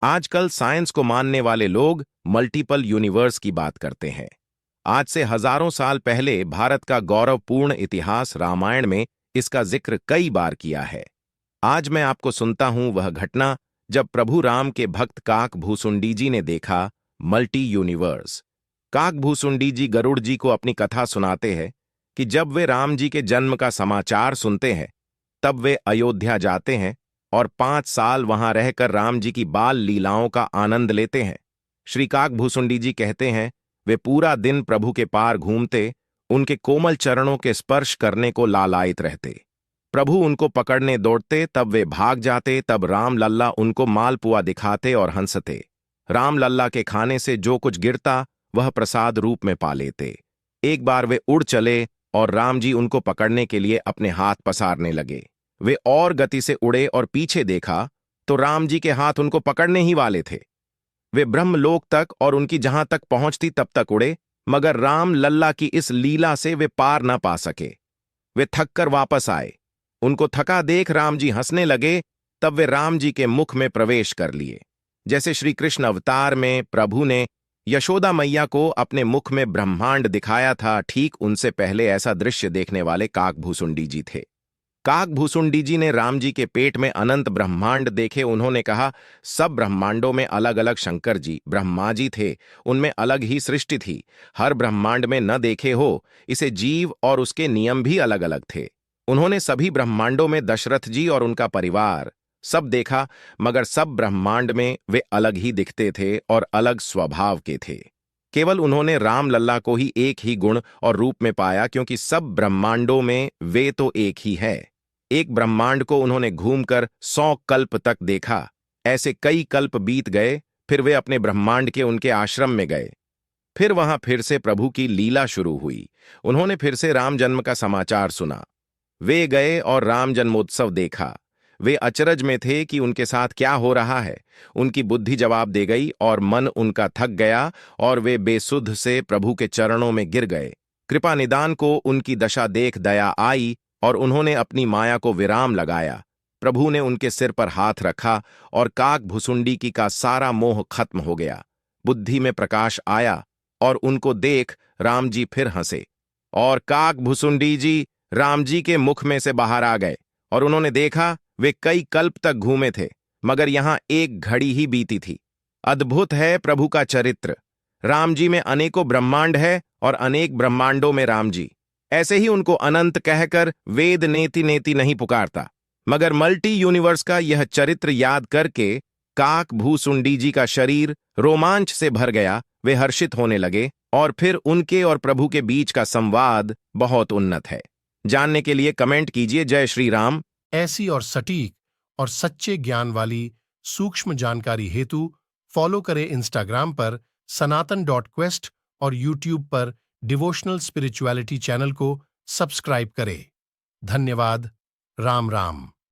आजकल साइंस को मानने वाले लोग मल्टीपल यूनिवर्स की बात करते हैं। आज से हजारों साल पहले भारत का गौरवपूर्ण इतिहास रामायण में इसका जिक्र कई बार किया है। आज मैं आपको सुनता हूं वह घटना जब प्रभु राम के भक्त काक भूसुंडी जी ने देखा मल्टी यूनिवर्स। काक भूसुंडी जी गरुड़ जी को अपनी कथा सुनाते हैं कि जब वे राम जी के जन्म का समाचार सुनते हैं तब वे अयोध्या जाते हैं और 5 साल वहां रहकर राम जी की बाल लीलाओं का आनंद लेते हैं। श्री काक भूसुंडी जी कहते हैं वे पूरा दिन प्रभु के पार घूमते, उनके कोमल चरणों के स्पर्श करने को लालायित रहते। प्रभु उनको पकड़ने दौड़ते तब वे भाग जाते, तब राम लल्ला उनको मालपुआ दिखाते और हंसते। राम लल्ला के खाने से जो कुछ गिरता वह प्रसाद रूप में पा लेते। एक बार वे उड़ चले और राम जी उनको पकड़ने के लिए अपने हाथ पसारने लगे। वे और गति से उड़े और पीछे देखा तो राम जी के हाथ उनको पकड़ने ही वाले थे। वे ब्रह्मलोक तक और उनकी जहां तक पहुंचती तब तक उड़े, मगर राम लल्ला की इस लीला से वे पार न पा सके। वे थककर वापस आए। उनको थका देख राम जी हंसने लगे, तब वे राम जी के मुख में प्रवेश कर लिए। जैसे श्री कृष्ण अवतार में प्रभु ने यशोदा मैया को अपने मुख में ब्रह्मांड दिखाया था, ठीक उनसे पहले ऐसा दृश्य देखने वाले काक भूसुंडी जी थे। काक भूसुंडी जी ने राम जी के पेट में अनंत ब्रह्मांड देखे। उन्होंने कहा, सब ब्रह्मांडों में अलग अलग शंकर जी ब्रह्मा जी थे, उनमें अलग ही सृष्टि थी। हर ब्रह्मांड में न देखे हो इसे जीव और उसके नियम भी अलग अलग थे। उन्होंने सभी ब्रह्मांडों में दशरथ जी और उनका परिवार सब देखा, मगर सब ब्रह्मांड में वे अलग ही दिखते थे और अलग स्वभाव के थे। केवल उन्होंने राम लल्ला को ही एक ही गुण और रूप में पाया, क्योंकि सब ब्रह्मांडों में वे तो एक ही है। एक ब्रह्मांड को उन्होंने घूमकर 100 कल्प तक देखा। ऐसे कई कल्प बीत गए, फिर वे अपने ब्रह्मांड के उनके आश्रम में गए। फिर वहां फिर से प्रभु की लीला शुरू हुई। उन्होंने फिर से राम जन्म का समाचार सुना। वे गए और राम जन्मोत्सव देखा। वे अचरज में थे कि उनके साथ क्या हो रहा है। उनकी बुद्धि जवाब दे गई और मन उनका थक गया और वे बेसुध से प्रभु के चरणों में गिर गए। कृपा निदान को उनकी दशा देख दया आई और उन्होंने अपनी माया को विराम लगाया। प्रभु ने उनके सिर पर हाथ रखा और काक भुसुंडी की का सारा मोह खत्म हो गया। बुद्धि में प्रकाश आया और उनको देख राम जी फिर हंसे और काक भुसुंडी जी राम जी के मुख में से बाहर आ गए और उन्होंने देखा वे कई कल्प तक घूमे थे, मगर यहां एक घड़ी ही बीती थी। अद्भुत है प्रभु का चरित्र। राम जी में अनेकों ब्रह्मांड है और अनेक ब्रह्मांडों में राम जी। ऐसे ही उनको अनंत कहकर वेद नेति नेति नहीं पुकारता, मगर मल्टी यूनिवर्स का यह चरित्र याद करके काक भूसुंडी जी का शरीर रोमांच से भर गया। वे हर्षित होने लगे और फिर उनके और प्रभु के बीच का संवाद बहुत उन्नत है। जानने के लिए कमेंट कीजिए जय श्री राम। ऐसी और सटीक और सच्चे ज्ञान वाली सूक्ष्म जानकारी हेतु फॉलो करें इंस्टाग्राम पर सनातन.quest और यूट्यूब पर डिवोशनल स्पिरिचुअलिटी चैनल को सब्सक्राइब करें। धन्यवाद। राम राम।